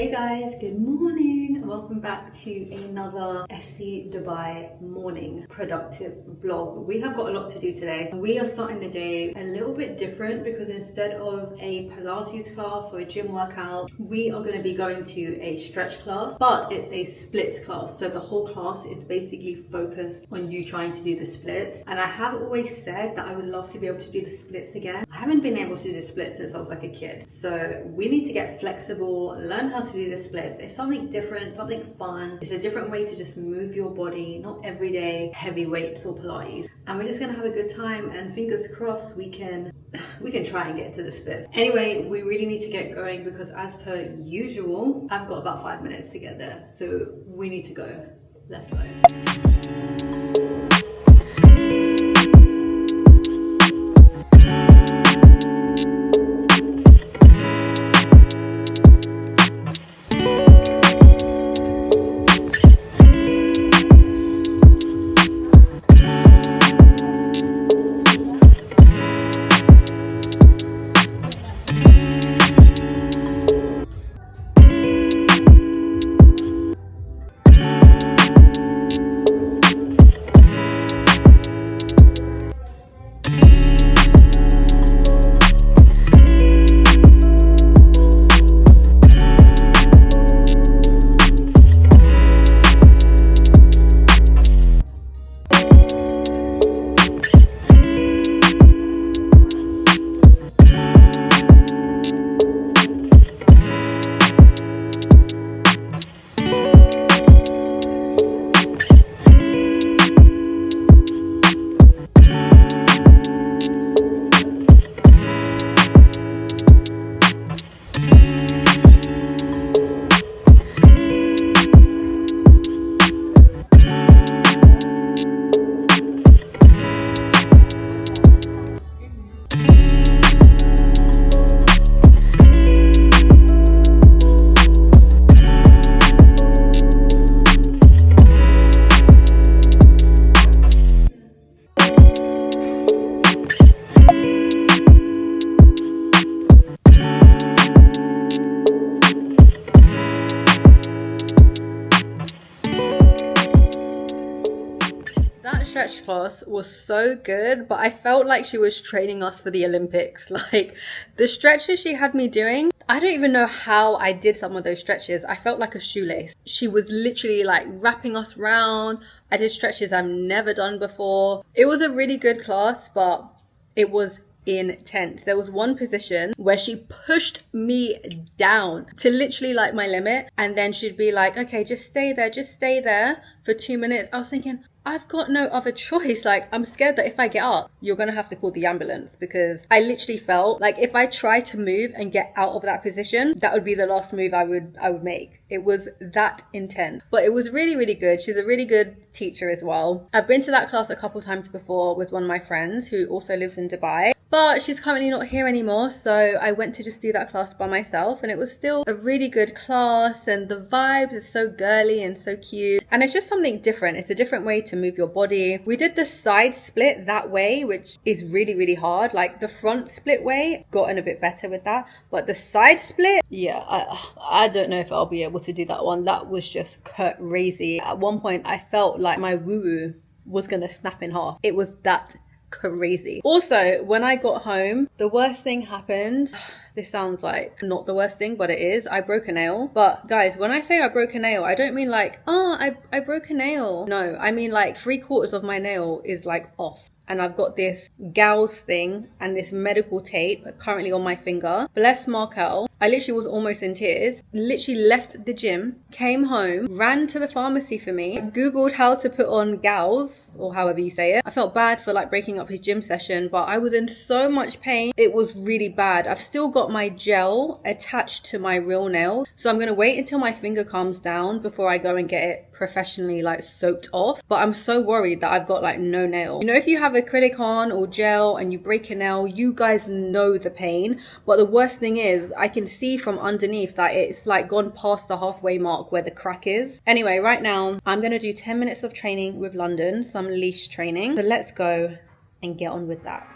Hey guys, good morning. Welcome back to another SC Dubai morning productive vlog. We have got a lot to do today. We are starting the day a little bit different because instead of a Pilates class or a gym workout, we are going to be going to a stretch class, but it's a splits class. So the whole class is basically focused on you trying to do the splits. And I have always said that I would love to be able to do the splits again. I haven't been able to do the splits since I was like a kid. So we need to get flexible, learn how to do the splits. It's something different, something fun. It's a different way to just move your body, not every day heavy weights or Pilates. And we're just gonna have a good time, and fingers crossed we can try and get to the splits. Anyway, we really need to get going because as per usual, I've got about 5 minutes to get there. So we need to go. Let's go. Stretch class was so good, but I felt like she was training us for the Olympics. Like the stretches she had me doing, I don't even know how I did some of those stretches. I felt like a shoelace. She was literally like wrapping us round. I did stretches I've never done before. It was a really good class, but it was intense. There was one position where she pushed me down to literally like my limit, and then she'd be like, okay, just stay there for 2 minutes. I was thinking, I've got no other choice. Like, I'm scared that if I get up, you're gonna have to call the ambulance, because I literally felt like if I tried to move and get out of that position, that would be the last move I would make. It was that intense, but it was really, really good. She's a really good teacher as well. I've been to that class a couple times before with one of my friends who also lives in Dubai, but she's currently not here anymore. So I went to just do that class by myself, and it was still a really good class, and the vibes is so girly and so cute, and it's just something different. It's a different way to move your body. We did the side split that way, which is really, really hard. Like the front split way, gotten a bit better with that, but the side split, yeah, I don't know if I'll be able to do that one. That was just crazy. At one point I felt like my woo-woo was gonna snap in half. It was that crazy. Also, when I got home, the worst thing happened. This sounds like not the worst thing, but it is. I broke a nail. But guys, when I say I broke a nail, I don't mean like, I broke a nail. No, I mean like 3/4 of my nail is like off. And I've got this gauze thing and this medical tape currently on my finger. Bless Markel. I literally was almost in tears. Literally left the gym, came home, ran to the pharmacy for me, Googled how to put on gauze, or however you say it. I felt bad for like breaking up his gym session, but I was in so much pain. It was really bad. I've still got my gel attached to my real nail. So I'm going to wait until my finger calms down before I go and get it professionally like soaked off. But I'm so worried that I've got like no nail. You know, if you have acrylic on or gel and you break a nail, you guys know the pain. But the worst thing is I can see from underneath that it's like gone past the halfway mark where the crack is. Anyway, right now I'm going to do 10 minutes of training with London, some leash training. So let's go and get on with that.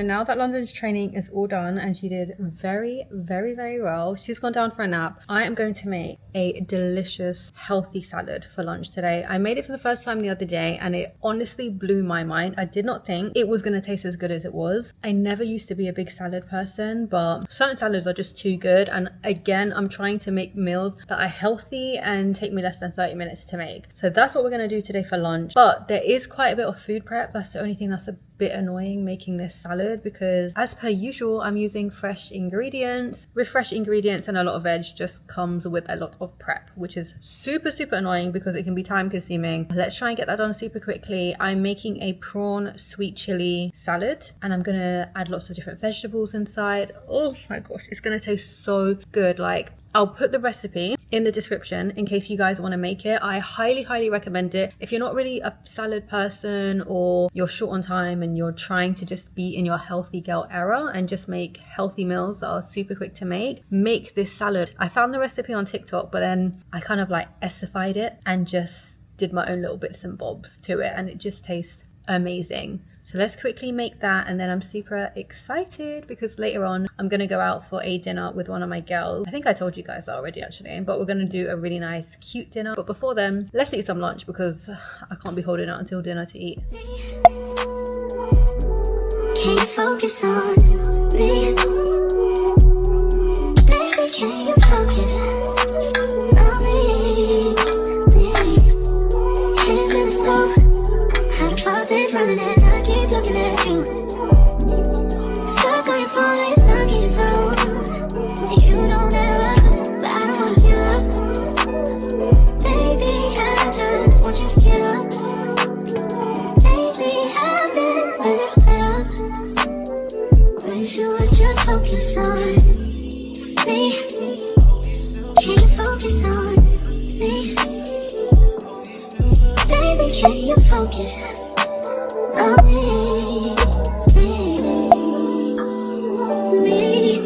now that London's training is all done and she did very, very, very well, she's gone down for a nap. I am going to make a delicious, healthy salad for lunch today. I made it for the first time the other day and it honestly blew my mind. I did not think it was going to taste as good as it was. I never used to be a big salad person, but certain salads are just too good. And again, I'm trying to make meals that are healthy and take me less than 30 minutes to make. So that's what we're going to do today for lunch. But there is quite a bit of food prep. That's the only thing that's a bit annoying making this salad, because as per usual I'm using fresh ingredients. With fresh ingredients and a lot of veg just comes with a lot of prep, which is super annoying because it can be time consuming. Let's try and get that done super quickly. I'm making a prawn sweet chili salad and I'm gonna add lots of different vegetables inside. Oh my gosh, it's gonna taste so good. Like, I'll put the recipe in the description in case you guys want to make it. I highly recommend it. If you're not really a salad person or you're short on time and you're trying to just be in your healthy girl era and just make healthy meals that are super quick to make this salad. I found the recipe on TikTok, but then I kind of like essified it and just did my own little bits and bobs to it, and it just tastes amazing. So let's quickly make that, and then I'm super excited because later on I'm gonna go out for a dinner with one of my girls. I think I told you guys that already actually, but we're gonna do a really nice cute dinner. But before then, let's eat some lunch because I can't be holding out until dinner to eat. Can you focus on me? Baby, can you focus on me? Hands in the stove, how the faucet's running and I keep looking at you. Stuck on your phone, you're stuck in your zone. You don't ever, but I don't wanna give up. Baby, I just want you to get up. Lately I've been a little fed up. Wish you would just focus on me. Can you focus on me? Baby, can you focus on me?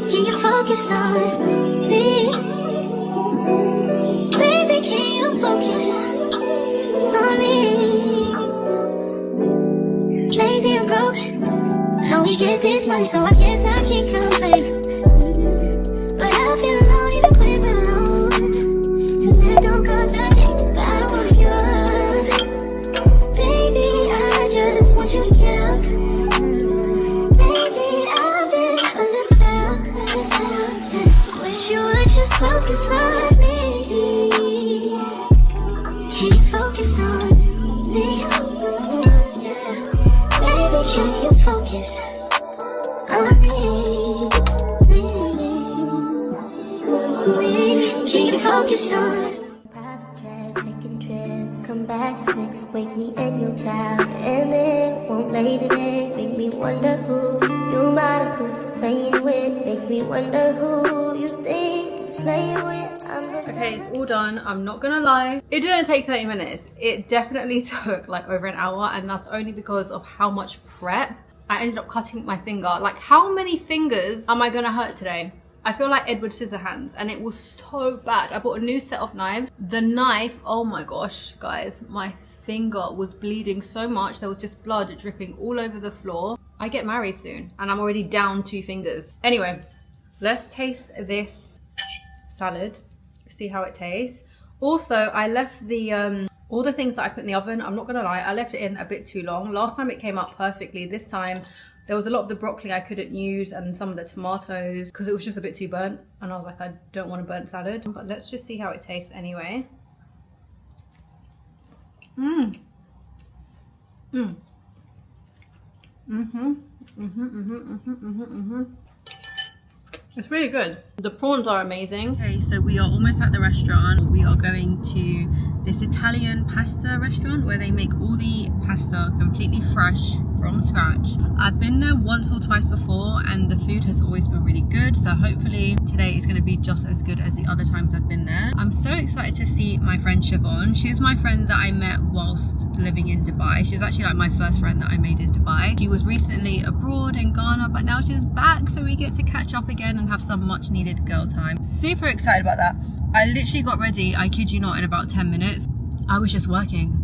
Can you focus on me? Baby, can you focus on me? Lazy or broke, know we get this money, so I guess I can't complain. But I feel alone even when we're alone. And that don't cause I can't, but I don't wanna give up. Baby, I just want you to get up. Baby, I've been a little fed up. Wish you would just focus on me. Can you focus on me? Yeah. Baby, can you focus on me? Can you focus on private jets, taking trips, come back at 6, wake me and your child, and then won't lay today, make me wonder who you might have been playing with, makes me wonder who you think you're playing with. Okay, it's all done. I'm not gonna lie, it didn't take 30 minutes. It definitely took like over an hour, and that's only because of how much prep. I ended up cutting my finger. Like, how many fingers am I gonna hurt today? I feel like Edward Scissorhands, and it was so bad. I bought a new set of knives. The knife, oh my gosh, guys, my finger was bleeding so much. There was just blood dripping all over the floor. I get married soon, and I'm already down 2 fingers. Anyway, let's taste this salad, see how it tastes. Also, I left the all the things that I put in the oven, I'm not gonna lie, I left it in a bit too long. Last time it came out perfectly. This time there was a lot of the broccoli I couldn't use and some of the tomatoes because it was just a bit too burnt, and I was like, I don't want a burnt salad. But let's just see how it tastes anyway. It's really good. The prawns are amazing. Okay, so we are almost at the restaurant. We are going to this Italian pasta restaurant where they make all the pasta completely fresh from scratch. I've been there once or twice before and the food has always been really good, so hopefully today is going to be just as good as the other times I've been there. I'm so excited to see my friend Siobhan. She's my friend that I met whilst living in Dubai. She's actually like my first friend that I made in Dubai. She was recently abroad in Ghana, but now she's back, so we get to catch up again and have some much needed girl time. Super excited about that. I literally got ready, I kid you not, in about 10 minutes. I was just working.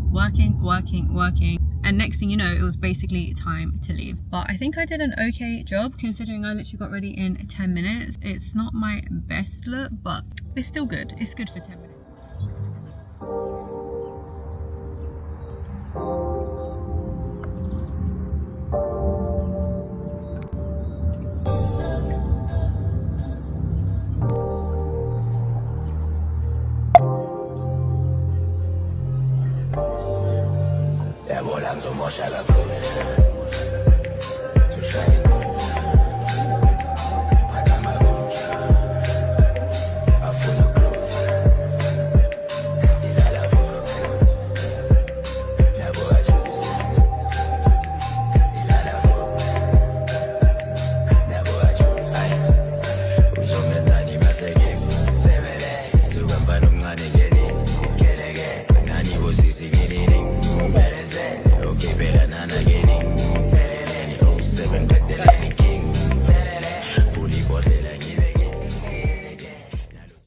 And next thing you know, it was basically time to leave. But I think I did an okay job considering I literally got ready in 10 minutes. It's not my best look, but it's still good. It's good for 10 minutes. Volando, moja la